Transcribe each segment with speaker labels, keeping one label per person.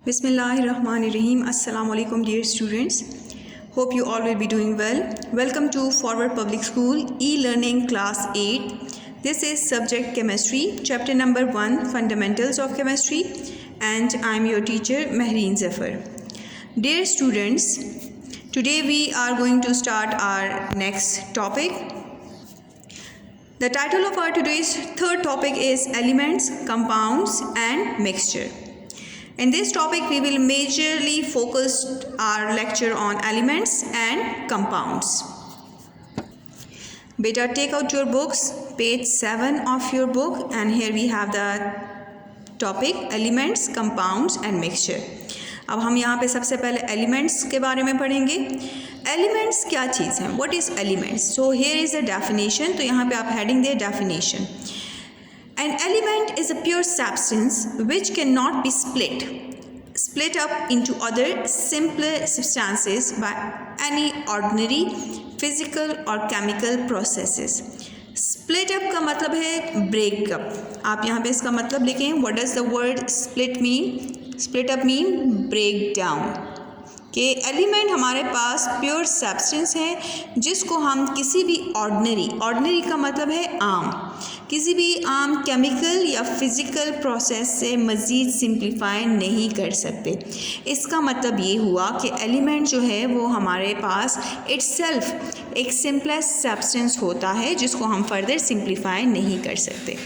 Speaker 1: Bismillahirrahmanirrahim. Assalamu alaikum dear students. Hope you all will be doing well. Welcome to Forward Public School e-learning class 8. This is subject chemistry, chapter number 1, fundamentals of chemistry, and I am your teacher Mehreen Zafar. Dear students, today we are going to start our next topic. The title of our today's third topic is elements, compounds and mixture. In this topic, we will majorly focus our lecture on elements and compounds. Beta, take out your books, page 7 of your book, and here we have the topic elements, compounds and mixture. अब हम यहाँ पे सबसे पहले elements के बारे में पढ़ेंगे. Elements क्या चीज़ हैं? What is elements? So here is a definition. तो यहाँ पे आप heading they definition. An element is a pure substance which cannot be split up into other simpler substances by any ordinary physical or chemical processes. Split up का मतलब है break up. आप यहाँ पे इसका मतलब लिखें. What does the word split mean? Split up mean break down. कि एलिमेंट हमारे पास प्योर सब्सटेंस है जिसको हम किसी भी ऑर्डिनरी का मतलब है आम, किसी भी आम केमिकल या फिज़िकल प्रोसेस से मज़ीद सिंप्लीफाई नहीं कर सकते. इसका मतलब ये हुआ कि एलिमेंट जो है वो हमारे पास इटसेल्फ एक सिंपलेस्ट सब्सटेंस होता है जिसको हम फर्दर सिंप्लीफाई नहीं कर सकते.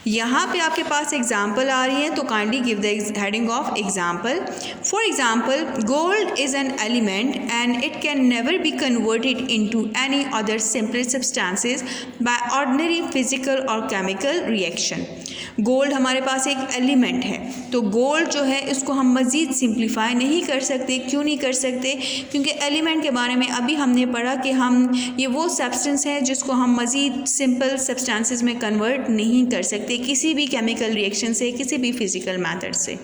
Speaker 1: यहाँ पे आपके पास एग्जाम्पल आ रही है तो kindly give the heading of example. For example, gold is an element and it can never be converted into any other simple substances by ordinary physical और केमिकल रिएक्शन. गोल्ड हमारे पास एक एलिमेंट है तो gold जो है इसको हम मज़ीद सिंप्लीफाई नहीं कर सकते. क्यों नहीं कर सकते? क्योंकि एलिमेंट के बारे में अभी हमने पढ़ा कि हम ये वो सब्सटेंस है जिसको हम मज़ीद सिंपल सब्सटेंसेस में कन्वर्ट नहीं कर सकते किसी भी केमिकल रिएक्शन से, किसी भी फिज़िकल मेथड से.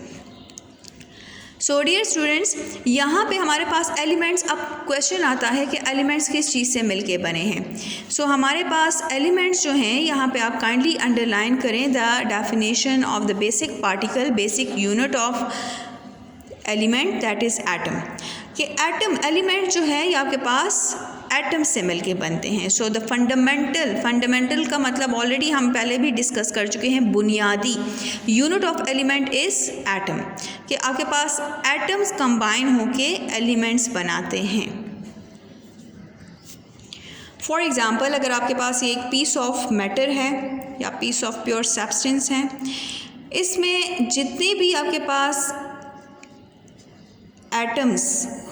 Speaker 1: सो डियर स्टूडेंट्स, यहाँ पे हमारे पास एलिमेंट्स, अब क्वेश्चन आता है कि एलिमेंट्स किस चीज़ से मिलके बने हैं. सो हमारे पास एलिमेंट्स जो हैं यहाँ पे आप काइंडली अंडरलाइन करें the definition of the basic particle, basic unit of element that is atom. कि एटम एलिमेंट जो है ये आपके पास एटम से मिलके बनते हैं. सो द फंडामेंटल का मतलब ऑलरेडी हम पहले भी डिस्कस कर चुके हैं. बुनियादी unit of element is atom. कि आपके पास एटम्स कंबाइन होके एलिमेंट्स बनाते हैं. फॉर एग्ज़ाम्पल, अगर आपके पास एक पीस ऑफ मैटर है या पीस ऑफ प्योर सब्सटेंस है, इसमें जितने भी आपके पास एटम्स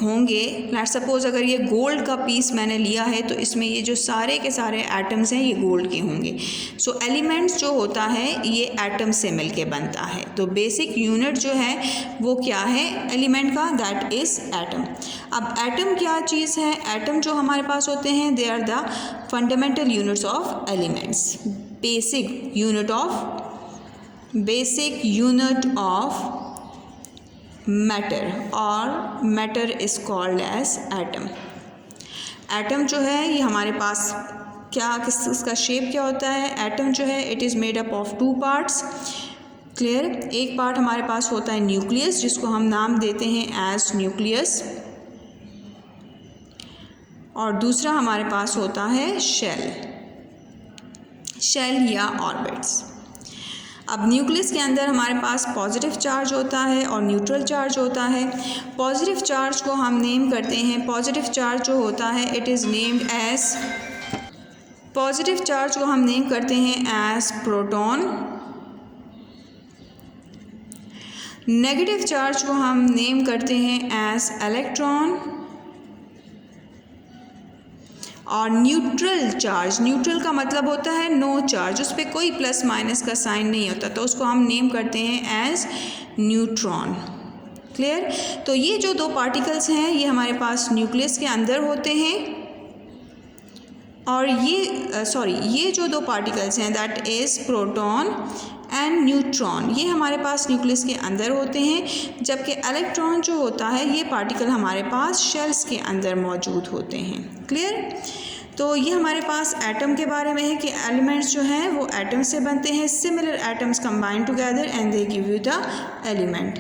Speaker 1: होंगे, लेट्स सपोज अगर ये गोल्ड का पीस मैंने लिया है तो इसमें ये जो सारे के सारे एटम्स हैं ये गोल्ड के होंगे. सो एलिमेंट्स जो होता है ये एटम से मिलके बनता है. तो बेसिक यूनिट जो है वो क्या है एलिमेंट का? That is atom. अब एटम क्या चीज़ है? एटम जो हमारे पास होते हैं they are the fundamental units of elements. Basic unit of matter और matter is called as atom. Atom जो है ये हमारे पास क्या इसका शेप क्या होता है? एटम जो है it is made up of 2 parts. Clear? एक पार्ट हमारे पास होता है न्यूक्लियस जिसको हम नाम देते हैं एज न्यूक्लियस, और दूसरा हमारे पास होता है शेल या ऑर्बिट्स. अब न्यूक्लियस के अंदर हमारे पास पॉजिटिव चार्ज होता है और न्यूट्रल चार्ज होता है. पॉजिटिव चार्ज को हम नेम करते हैं, पॉजिटिव चार्ज जो होता है it is named as, positive charge को हम नेम करते हैं एज प्रोटॉन. नेगेटिव चार्ज को हम नेम करते हैं एज इलेक्ट्रॉन. और न्यूट्रल चार्ज, न्यूट्रल का मतलब होता है नो चार्ज, उस पर कोई प्लस माइनस का साइन नहीं होता, तो उसको हम नेम करते हैं एज न्यूट्रॉन. क्लियर? तो ये जो 2 पार्टिकल्स हैं ये हमारे पास न्यूक्लियस के अंदर होते हैं, और ये जो 2 पार्टिकल्स हैं that is proton and neutron, ये हमारे पास न्यूक्लियस के अंदर होते हैं, जबकि इलेक्ट्रॉन जो होता है ये पार्टिकल हमारे पास शेल्स के अंदर मौजूद होते हैं. क्लियर? तो ये हमारे पास एटम के बारे में है कि एलिमेंट्स जो हैं वो एटम से बनते हैं. Similar atoms combine together and they give you the element.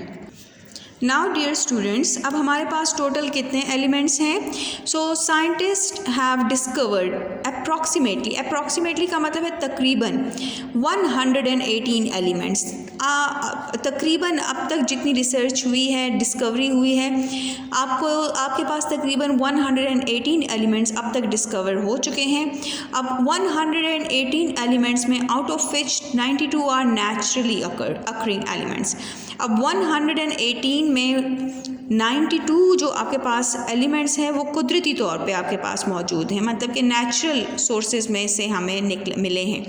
Speaker 1: Now dear students, अब हमारे पास टोटल कितने एलिमेंट्स हैं? So scientist have discovered approximately का मतलब है तकरीबन 118 एलिमेंट्स। तकरीबन अब तक जितनी रिसर्च हुई है, डिस्कवरी हुई है, आपके पास तकरीबन 118 एलिमेंट्स अब तक डिस्कवर हो चुके हैं। अब 118 एलिमेंट्स में out of which 92 are naturally occurring elements. अब 118 में 92 जो आपके पास एलिमेंट्स हैं वो कुदरती तौर पे आपके पास मौजूद हैं, मतलब कि नेचुरल सोर्सेज में से हमें मिले हैं,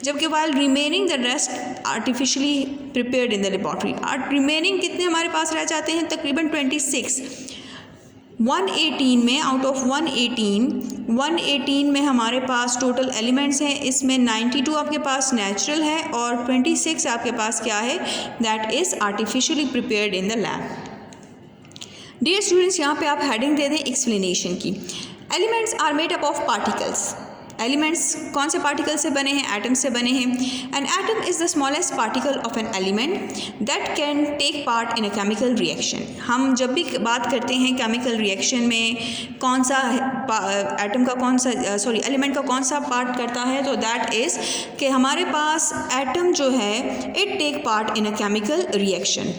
Speaker 1: जबकि while remaining the rest artificially prepared in the laboratory. Remaining कितने हमारे पास रह जाते हैं? तकरीबन 26। 118 में आउट ऑफ 118 में हमारे पास टोटल एलिमेंट्स हैं, इसमें 92 आपके पास नेचुरल है और 26 आपके पास क्या है? That is artificially prepared in the lab. Dear students, यहाँ पे आप हेडिंग दे दें एक्सप्लेनेशन की। Elements are made up of particles. Elements कौन से पार्टिकल से बने हैं? एटम से बने हैं। An atom is the smallest particle of an element that can take part in a chemical reaction. हम जब भी बात करते हैं केमिकल रिएक्शन में कौन सा एलिमेंट का कौन सा पार्ट करता है, तो दैट इज़ कि हमारे पास एटम जो है it take part in a chemical reaction.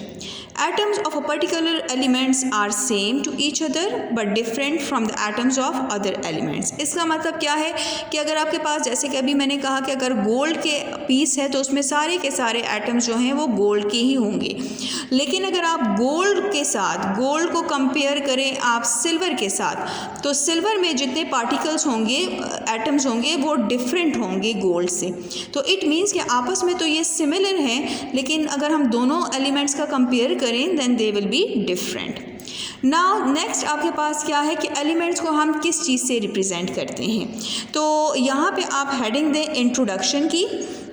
Speaker 1: Atoms of a particular elements are same to each other but different from the atoms of other elements। इसका मतलब क्या है कि अगर आपके पास, जैसे कि अभी मैंने कहा कि अगर गोल्ड के पीस है तो उसमें सारे के सारे एटम्स जो हैं वो गोल्ड के ही होंगे, लेकिन अगर आप गोल्ड को कंपेयर करें आप सिल्वर के साथ, तो सिल्वर में जितने पार्टिकल्स होंगे, एटम्स होंगे, वो डिफरेंट होंगे गोल्ड से। तो इट मीन्स कि आपस में तो ये सिमिलर हैं, लेकिन अगर हम दोनों एलिमेंट्स का कंपेयर करें then they will be different। Now next आपके पास क्या है कि एलिमेंट्स को हम किस चीज़ से रिप्रेजेंट करते हैं। तो यहाँ पे आप हेडिंग दें इंट्रोडक्शन की,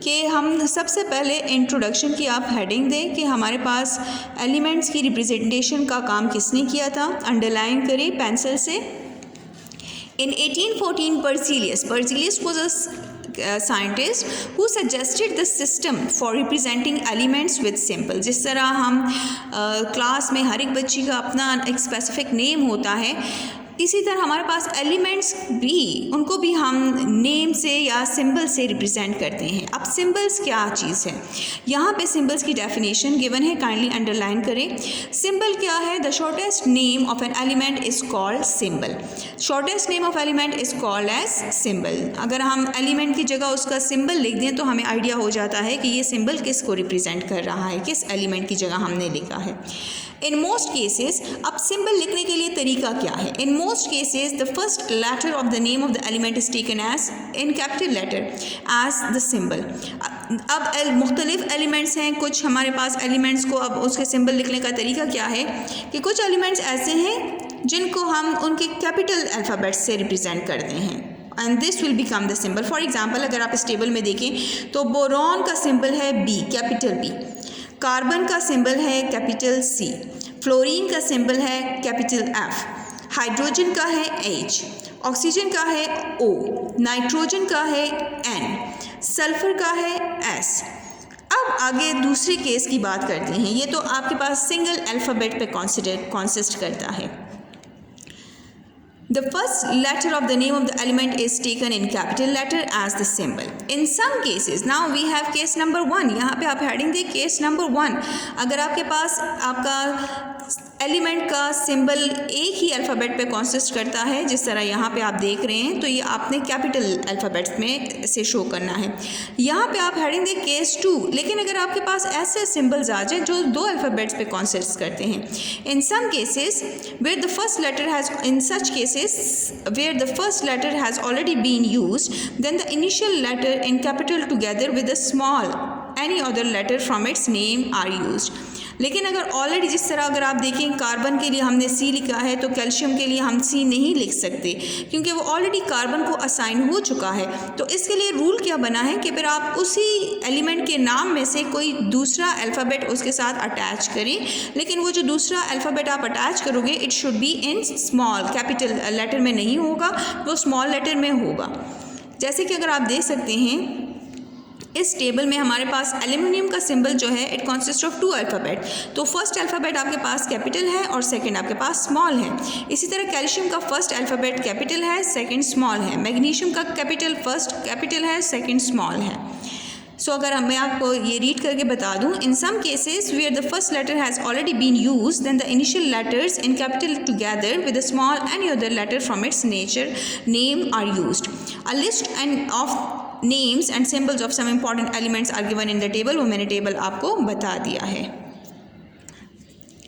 Speaker 1: कि हम सबसे पहले इंट्रोडक्शन की आप हेडिंग दें कि हमारे पास एलिमेंट्स की रिप्रेजेंटेशन का काम किसने किया था। अंडरलाइन करें पेंसिल से। इन 1814 Berzelius was a scientist who suggested the system for representing elements with symbol। जिस तरह हम क्लास में हर एक बच्ची का अपना एक स्पेसिफिक नेम होता है, इसी तरह हमारे पास एलिमेंट्स भी, उनको भी हम नेम से या सिंबल से रिप्रेजेंट करते हैं। अब सिंबल्स क्या चीज़ है? यहाँ पे सिंबल्स की डेफिनेशन गिवन है, काइंडली अंडरलाइन करें। सिंबल क्या है? The shortest name of an element is called symbol. Shortest name of element is called as symbol. अगर हम एलिमेंट की जगह उसका सिंबल लिख दें तो हमें आइडिया हो जाता है कि ये सिंबल किस को रिप्रेजेंट कर रहा है, किस एलिमेंट की जगह हमने लिखा है। इन मोस्ट केसेस, अब सिंबल लिखने के लिए तरीका क्या है? In most cases the first letter of the name of the element is taken as in capital letter as the symbol. अब मुख्तलिफ एलिमेंट्स हैं, कुछ हमारे पास एलिमेंट्स को अब उसके सिंबल लिखने का तरीका क्या है कि कुछ एलिमेंट्स ऐसे हैं जिनको हम उनके कैपिटल अल्फ़ाबेट से रिप्रेजेंट करते हैं, and this will become the symbol. For example, अगर आप इस टेबल में देखें तो बोरॉन का सिंबल है बी, कैपिटल बी। कार्बन का सिंबल है कैपिटल सी। फ्लोरीन का सिंबल है कैपिटल एफ। हाइड्रोजन का है एच। ऑक्सीजन का है ओ। नाइट्रोजन का है एन। सल्फर का है एस। अब आगे दूसरे केस की बात करते हैं। ये तो आपके पास सिंगल अल्फ़ाबेट पे कॉन्सिस्ट करता है। The first letter of the name of the element is taken in capital letter as the symbol. In some cases, now we have case number 1. यहाँ पे आप हेडिंग दें केस नंबर 1। अगर आपके पास आपका एलिमेंट का सिंबल एक ही अल्फ़ाबेट पे कॉन्सिस्ट करता है, जिस तरह यहाँ पे आप देख रहे हैं, तो ये आपने कैपिटल अल्फ़ाबेट्स में से शो करना है। यहाँ पे आप हेडिंग दें केस 2। लेकिन अगर आपके पास ऐसे सिंबल्स आ जाए जो दो अल्फ़ाबेट्स पे कॉन्सिस्ट करते हैं, in some cases where the first letter has, in such cases where the first letter has already been used, then the initial letter in capital together with a small any other letter from its name are used। लेकिन अगर already, जिस तरह अगर आप देखें carbon के लिए हमने सी लिखा है, तो कैल्शियम के लिए हम सी नहीं लिख सकते क्योंकि वो ऑलरेडी कार्बन को असाइन हो चुका है। तो इसके लिए रूल क्या बना है कि फिर आप उसी एलिमेंट के नाम में से कोई दूसरा अल्फ़ाबेट उसके साथ अटैच करें, लेकिन वो जो दूसरा अल्फ़ाबेट आप अटैच करोगे it should be in small, capital letter में नहीं होगा, वो स्मॉल लेटर में होगा। जैसे कि अगर आप देख सकते हैं इस टेबल में हमारे पास एल्युमिनियम का सिंबल जो है इट कॉन्सिस्ट ऑफ 2 अल्फ़ाबेट। तो फर्स्ट अल्फ़ाबेट आपके पास कैपिटल है और सेकंड आपके पास स्मॉल है। इसी तरह कैल्शियम का फर्स्ट अल्फ़ाबेट कैपिटल है, सेकंड स्मॉल है। मैग्नीशियम का कैपिटल फर्स्ट कैपिटल है, सेकंड स्मॉल है। सो अगर मैं आपको ये रीड करके बता दूं, in some cases where the first letter has already been used then the initial letters in capital together with the small any other letter from its nature name are used. A list end of names and symbols of some important elements are given in the table. वो मैंने table आपको बता दिया है।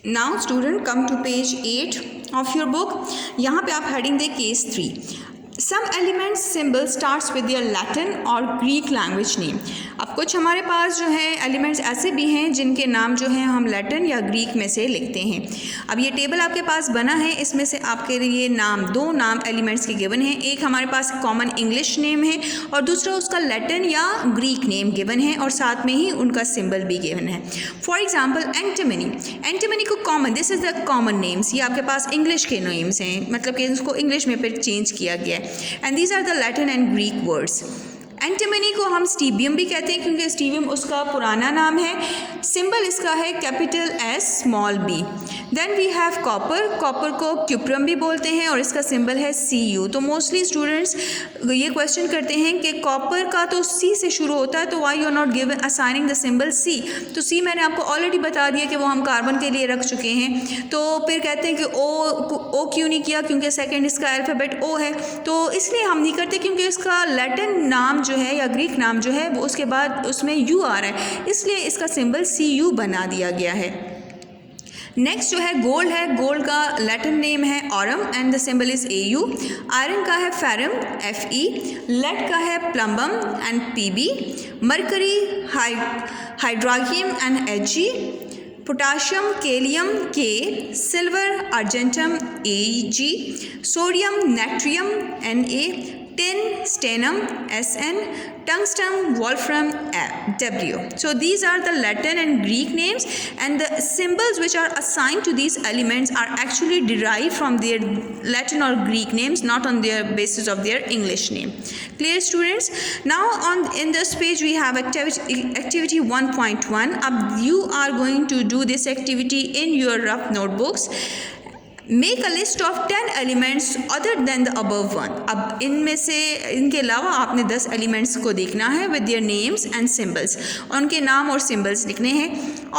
Speaker 1: Now student come to page 8 of your book. यहाँ पे आप heading they case 3। Some elements symbol starts with their Latin और Greek language name। अब कुछ हमारे पास जो है एलिमेंट्स ऐसे भी हैं जिनके नाम जो हैं हम लैटिन या ग्रीक में से लिखते हैं। अब ये टेबल आपके पास बना है, इसमें से आपके लिए नाम 2 नाम एलिमेंट्स के गिवन हैं। एक हमारे पास कॉमन इंग्लिश नेम है और दूसरा उसका लैटिन या ग्रीक नेम गिवन है और साथ में ही उनका सिंबल भी गिवन है। For example एंटिमनी। एंटिमनी को common, this is the common names. ये आपके पास इंग्लिश के नेम्स हैं, मतलब कि इसको इंग्लिश में फिर चेंज किया गया है। And these are the Latin and Greek words। एंटिमनी को हम स्टीबियम भी कहते हैं क्योंकि स्टीबियम उसका पुराना नाम है। सिंबल इसका है capital S small B. Then we have copper. Copper को क्यूप्रम भी बोलते हैं और इसका सिंबल है Cu। तो मोस्टली स्टूडेंट्स ये क्वेश्चन करते हैं कि कॉपर का तो C से शुरू होता है, तो why you are not given assigning the symbol C। तो C मैंने आपको ऑलरेडी बता दिया कि वो हम कार्बन के लिए रख चुके हैं। तो फिर कहते हैं कि O क्यों नहीं किया, क्योंकि सेकेंड इसका अल्फ़ाबेट O है। तो इसलिए हम नहीं करते क्योंकि इसका लैटिन नाम जो है या ग्रीक नाम जो है वो उसके बाद उसमें U आ रहा है, इसलिए इसका सिंबल Cu बना दिया गया है। नेक्स्ट जो है गोल्ड है। गोल्ड का लैटिन नेम है aurum and the symbol is Au। Iron का है फेरम Fe। लेड का है प्लम्बम एंड Pb। मरकरी हाइड्रोजियम and Hg। Potassium kalium K। Silver argentum Ag। Sodium natrium Na। tin stannum Sn। tungsten wolfram W। so these are the Latin and Greek names, and the symbols which are assigned to these elements are actually derived from their Latin or Greek names, not on their basis of their English name. Clear students? Now in this page we have activity 1.1. अब you are going to do this activity in your rough notebooks. Make a list of 10 elements other than the above one। अब इनमें से इनके अलावा आपने 10 elements को देखना है with their names and symbols। उनके नाम और सिम्बल्स लिखने हैं।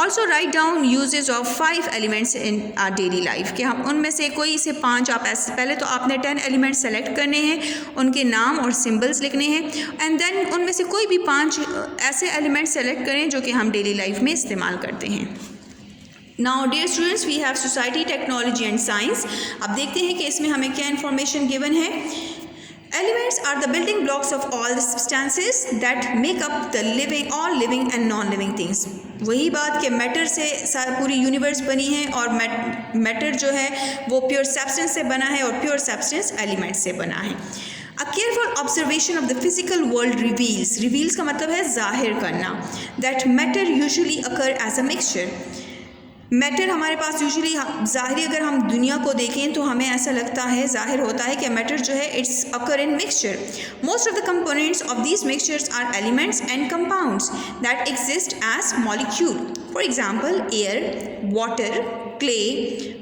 Speaker 1: Also write down uses of 5 elements in our daily life। कि हम उनमें से कोई से 5 आप ऐसे, पहले तो आपने 10 एलिमेंट्स सेलेक्ट करने हैं, उनके नाम और सिम्बल्स लिखने हैं, एंड देन उनमें से कोई भी 5 ऐसे एलिमेंट्स सेलेक्ट करें जो कि हम डेली लाइफ में इस्तेमाल करते हैं। Now dear students, we have society, technology and science। अब देखते हैं कि इसमें हमें क्या इन्फॉर्मेशन गिवन है। Elements are the building blocks of all the substances that make up the living, all living and non-living things। वही बात कि मैटर से पूरी यूनिवर्स बनी है और मैटर जो है वो प्योर सब्सटेंस से बना है और प्योर सब्सटेंस एलिमेंट से बना है। A careful observation of the physical world reveals का मतलब है जाहिर करना, that matter usually occur as a mixture। Matter हमारे पास यूजुअली ज़ाहिरी अगर हम दुनिया को देखें तो हमें ऐसा लगता है, जाहिर होता है कि मैटर जो है it's occur in mixture. Most of the components of these mixtures are elements and compounds that exist as molecule. For example air, water, clay,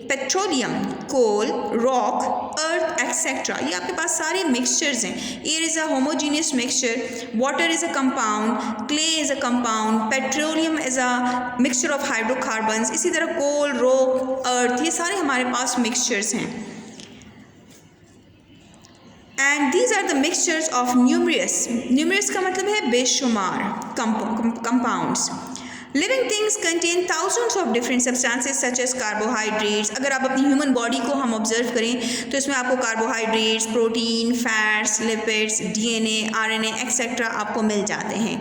Speaker 1: petroleum, coal, rock, earth etcetera. ये आपके पास सारे मिक्सचर्स हैं। Air is a homogeneous mixture, water is a compound, clay is a compound, petroleum is a mixture of hydrocarbons, इसी तरह coal, rock, earth, ये सारे हमारे पास मिक्सचर्स हैं। And these are the mixtures of numerous का मतलब है बेशुमार compounds. Living things contain thousands of different substances such as carbohydrates. अगर आप अपनी ह्यूमन बॉडी को हम ऑब्जर्व करें तो इसमें आपको carbohydrates, protein, fats, lipids, DNA, RNA et cetera आपको मिल जाते हैं।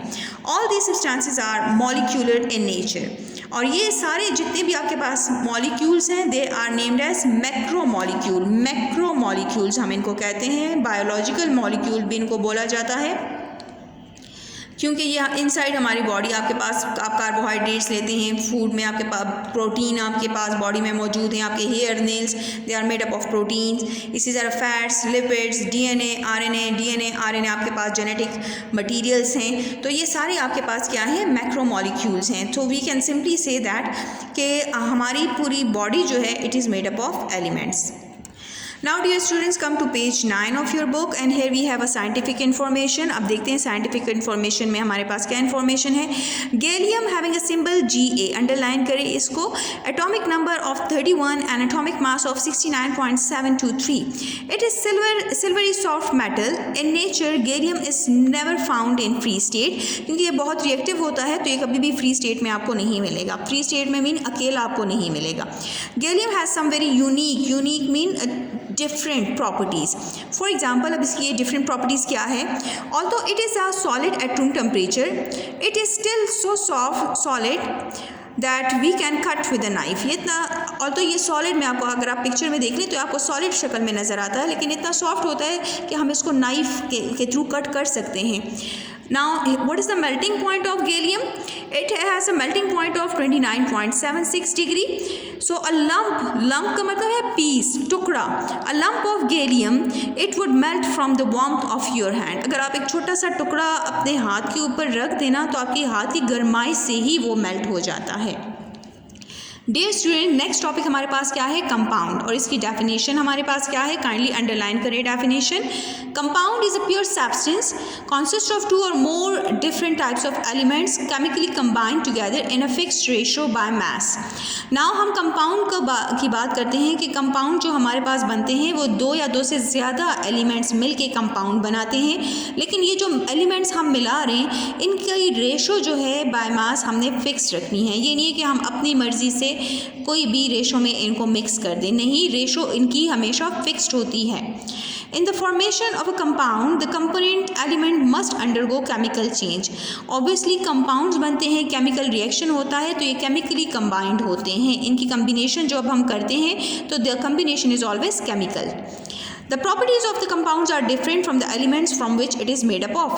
Speaker 1: All these substances are molecular in nature. और ये सारे जितने भी आपके पास मॉलिक्यूल्स हैं they are named as macromolecule. Macromolecules हम इनको कहते हैं, बायोलॉजिकल मॉलिक्यूल भी इनको बोला जाता है। क्योंकि ये इनसाइड हमारी बॉडी आपके पास आप कार्बोहाइड्रेट्स लेते हैं, फूड में आपके पास प्रोटीन आपके पास बॉडी में मौजूद हैं, आपके hair nails they are made up of proteins, इसी तरह फैट्स, लिपिड्स, डीएनए आरएनए आपके पास जेनेटिक मटीरियल्स हैं। तो ये सारे आपके पास क्या हैं, मैक्रोमोलिक्यूल्स हैं। तो we can simply say that कि हमारी पूरी बॉडी जो है it is made up of elements. Now dear students, come to page 9 of your book and here we have a scientific information। अब देखते हैं scientific information में हमारे पास क्या information है। Gallium having a symbol Ga, underline करें इसको, atomic number of 31 and atomic mass of 69.723। It is silvery soft metal in nature। Gallium is never found in free state, क्योंकि ये बहुत रिएक्टिव होता है तो ये कभी भी फ्री स्टेट में आपको नहीं मिलेगा। फ्री स्टेट में मीन अकेला आपको नहीं मिलेगा। Gallium has some very unique mean different properties. For example, अब इसकी ये डिफरेंट प्रॉपर्टीज़ क्या है। Although it is a solid at room temperature, it is still so soft solid that we can cut with a knife. ये इतना, although ये solid में आपको अगर आप पिक्चर में देख लें तो आपको सॉलिड शक्ल में नज़र आता है, लेकिन इतना सॉफ्ट होता है कि हम इसको नाइफ के थ्रू कट कर सकते हैं। Now, what is the melting point of gallium? It has a melting point of 29.76 degree. So a lump का मतलब है piece, टुकड़ा। A lump of gallium, it would melt from the warmth of your hand। अगर आप एक छोटा सा टुकड़ा अपने हाथ के ऊपर रख देना तो आपके हाथ की गर्माई से ही वो मेल्ट हो जाता है। डियर स्टूडेंट, नेक्स्ट टॉपिक हमारे पास क्या है, कंपाउंड, और इसकी डेफिनेशन हमारे पास क्या है, काइंडली अंडरलाइन करें definition. Compound is a pure substance consist of 2 or more different types of elements chemically combined together in a fixed ratio by mass। now हम कंपाउंड की बात करते हैं कि कंपाउंड जो हमारे पास बनते हैं वो 2 या 2 से ज़्यादा एलिमेंट्स मिल के कंपाउंड बनाते हैं, लेकिन ये जो एलिमेंट्स हम मिला रहे हैं इनकी रेशो जो है बाय मास हमने फिक्स रखनी है। ये नहीं है कि हम अपनी मर्ज़ी से कोई भी रेशो में इनको मिक्स कर दें, नहीं, रेशो इनकी हमेशा फिक्स्ड होती है। In the formation of a compound, the component element must undergo chemical change। Obviously compounds बनते हैं, chemical reaction होता है, तो ये chemically combined होते हैं। इनकी combination जो अब हम करते हैं तो the combination is always chemical। The properties of the compounds are different from the elements from which it is made up of।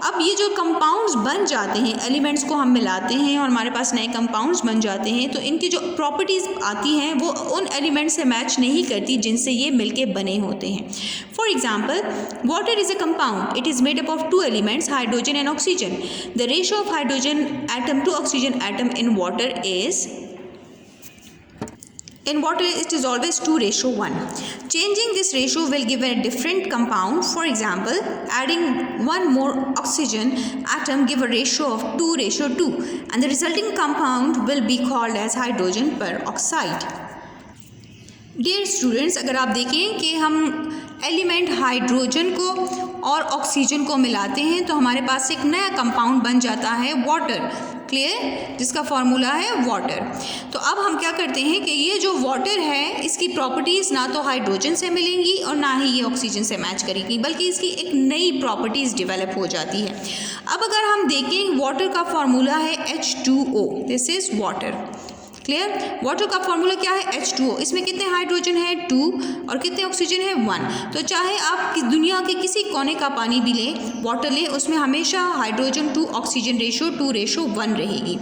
Speaker 1: अब ये जो compounds बन जाते हैं, elements को हम मिलाते हैं और हमारे पास नए compounds बन जाते हैं, तो इनकी जो properties आती हैं वो उन elements से match नहीं करती जिनसे ये मिलके बने होते हैं। For example, water is a compound। It is made up of 2 elements, hydrogen and oxygen। The ratio of hydrogen atom to oxygen atom in water is it is always 2:1। Changing this ratio will give a different compound। For example, adding 1 more oxygen atom give a ratio of 2:2 and the resulting compound will be called as hydrogen peroxide। Dear students, अगर आप देखें कि हम element hydrogen को और oxygen को मिलाते हैं तो हमारे पास एक नया कंपाउंड बन जाता है वाटर, क्लियर, जिसका फॉर्मूला है वाटर। तो अब हम क्या करते हैं कि ये जो वाटर है इसकी प्रॉपर्टीज़ ना तो हाइड्रोजन से मिलेंगी और ना ही ये ऑक्सीजन से मैच करेगी, बल्कि इसकी एक नई प्रॉपर्टीज़ डेवलप हो जाती है। अब अगर हम देखें वाटर का फॉर्मूला है H2O, this is water, clear. Water का फॉर्मूला क्या है, H2O। इसमें कितने हाइड्रोजन है, 2, और कितने ऑक्सीजन है, 1। तो चाहे आप दुनिया के किसी कोने का पानी भी लें, वाटर लें, उसमें हमेशा हाइड्रोजन टू ऑक्सीजन रेशो 2:1 रहेगी।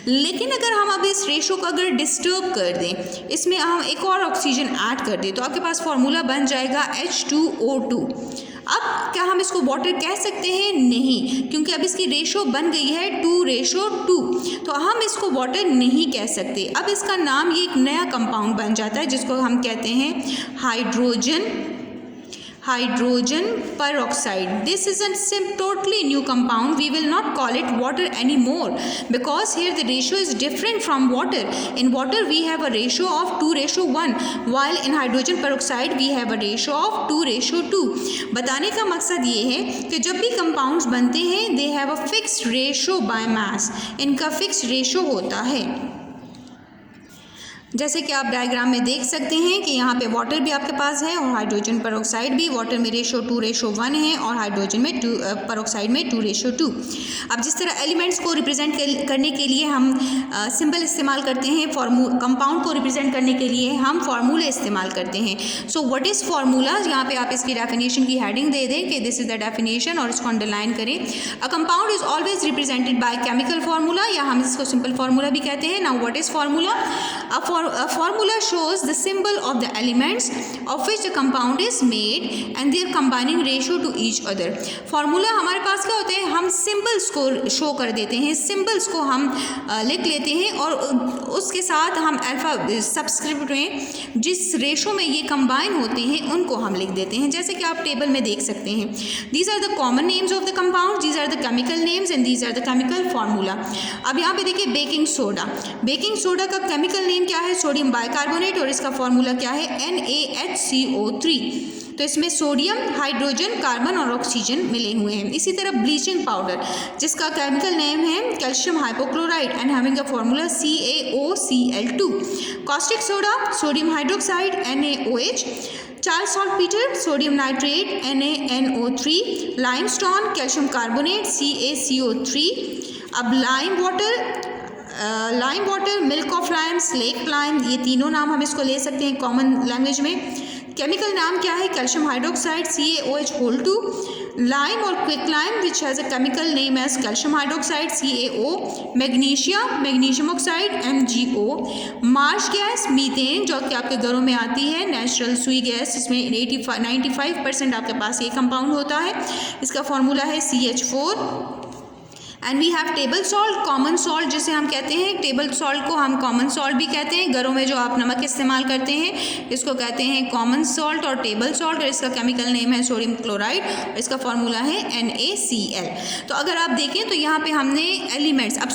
Speaker 1: लेकिन अगर हम अब इस रेशो को अगर डिस्टर्ब कर दें, इसमें हम एक और ऑक्सीजन ऐड कर दें, तो आपके पास फॉर्मूला बन जाएगा H2O2। अब क्या हम इसको वाटर कह सकते हैं, नहीं, क्योंकि अब इसकी रेशो बन गई है 2:2, तो हम इसको वाटर नहीं कह सकते। अब इसका नाम ये एक नया कंपाउंड बन जाता है जिसको हम कहते हैं hydrogen peroxide। This is a totally new compound। We will not call it water anymore because here the ratio is different from water। In water we have a ratio of 2:1 while in hydrogen peroxide we have a ratio of 2:2। बताने का मकसद ये है कि जब भी compounds बनते हैं they have a fixed ratio by mass। इनका fixed ratio होता है। जैसे कि आप डायग्राम में देख सकते हैं कि यहाँ पे वाटर भी आपके पास है और हाइड्रोजन पेरोक्साइड भी। वाटर में रेशो 2:1 है और हाइड्रोजन में पेरोक्साइड में 2:2। अब जिस तरह एलिमेंट्स को रिप्रेजेंट करने के लिए हम सिंबल इस्तेमाल करते हैं, कंपाउंड को रिप्रेजेंट करने के लिए हम फार्मूले इस्तेमाल करते हैं। सो व्हाट इज़ फार्मूला, यहाँ पे आप इसकी डेफिनेशन की हेडिंग दे दें कि दिस इज़ द डेफिनेशन और इसको अंडरलाइन करें। A compound is always represented by chemical formula, या हम इसको सिंपल फार्मूला भी कहते हैं। Now what is formula? A formula shows the symbol of the elements of which the compound is made and their combining ratio to each other. Formula हमारे पास क्या होते हैं, हम सिंबल्स को शो कर देते हैं, सिंबल्स को हम लिख लेते हैं और उसके साथ हम अल्फा सबस्क्रिप्ट में जिस रेशो में ये कंबाइन होते हैं उनको हम लिख देते हैं, जैसे कि आप टेबल में देख सकते हैं। These are the common names of the compound, these are the chemical names and these are the chemical formula. अब यहाँ पे देखिए बेकिंग सोडा, बेकिंग सोडा का केमिकल नेम क्या है? सोडियम बाइकार्बोनेट, और इसका फॉर्मूला क्या है? NaHCO3। तो इसमें सोडियम, हाइड्रोजन, कार्बन और ऑक्सीजन मिले हुए हैं। इसी तरह ब्लीचिंग पाउडर जिसका केमिकल नेम है calcium hypochloride and having a formula CaOCl2। Caustic soda, sodium hydroxide NaOH। Charles saltpetre, sodium nitrate NaNO3। Limestone, calcium carbonate CaCO3। अब lime water, milk of lime, slake lime, ये तीनों नाम हम इसको ले सकते हैं कॉमन लैंग्वेज में। केमिकल नाम क्या है? Calcium hydroxide CaOH2। लाइम और quick lime which has a chemical name as calcium hydroxide CaO। Magnesium oxide MgO। Marsh gas, methane, जो कि आपके घरों में आती है, नेचुरल सुई गैस, इसमें 95% आपके पास ये कंपाउंड होता है। इसका फॉर्मूला है CH4। And we have table salt, common salt जिसे हम कहते हैं, टेबल सॉल्ट को हम कॉमन सॉल्ट भी कहते हैं। घरों में जो आप नमक इस्तेमाल करते हैं इसको कहते हैं कॉमन सॉल्ट और टेबल सॉल्ट, और इसका केमिकल नेम है सोडियम क्लोराइड, इसका फॉर्मूला है NaCl। तो अगर आप देखें तो यहाँ पे हमने एलिमेंट्स, अब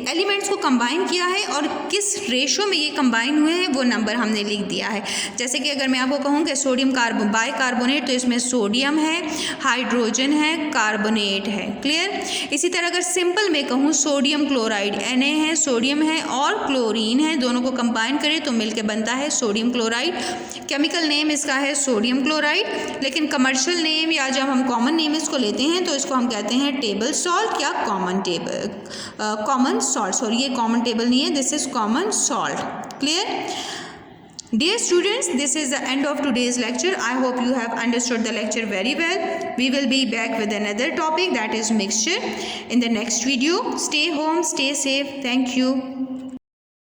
Speaker 1: एलिमेंट्स को कंबाइन किया है और किस रेशो में ये कंबाइन हुए हैं वो नंबर हमने लिख दिया है। जैसे कि अगर मैं आपको कहूँ कि सोडियम बाइकार्बोनेट, तो इसमें सोडियम है, हाइड्रोजन है, कार्बोनेट है। क्लियर? इसी तरह अगर सिंपल में कहूँ सोडियम क्लोराइड, Na है, सोडियम है और क्लोरीन है, दोनों को कंबाइन करें तो मिलके बनता है सोडियम क्लोराइड। केमिकल नेम इसका है सोडियम क्लोराइड, लेकिन कमर्शियल नेम या जब हम कॉमन नेम इसको लेते हैं तो इसको हम कहते हैं टेबल सॉल्ट या कॉमन सॉल्ट। सॉरी, ये कॉमन टेबल नहीं है, this is common salt. Clear? Dear students, this is the end of today's lecture. I hope you have understood the lecture very well. We will be back with another topic, that is mixture, in the next video. Stay home, stay safe. Thank you.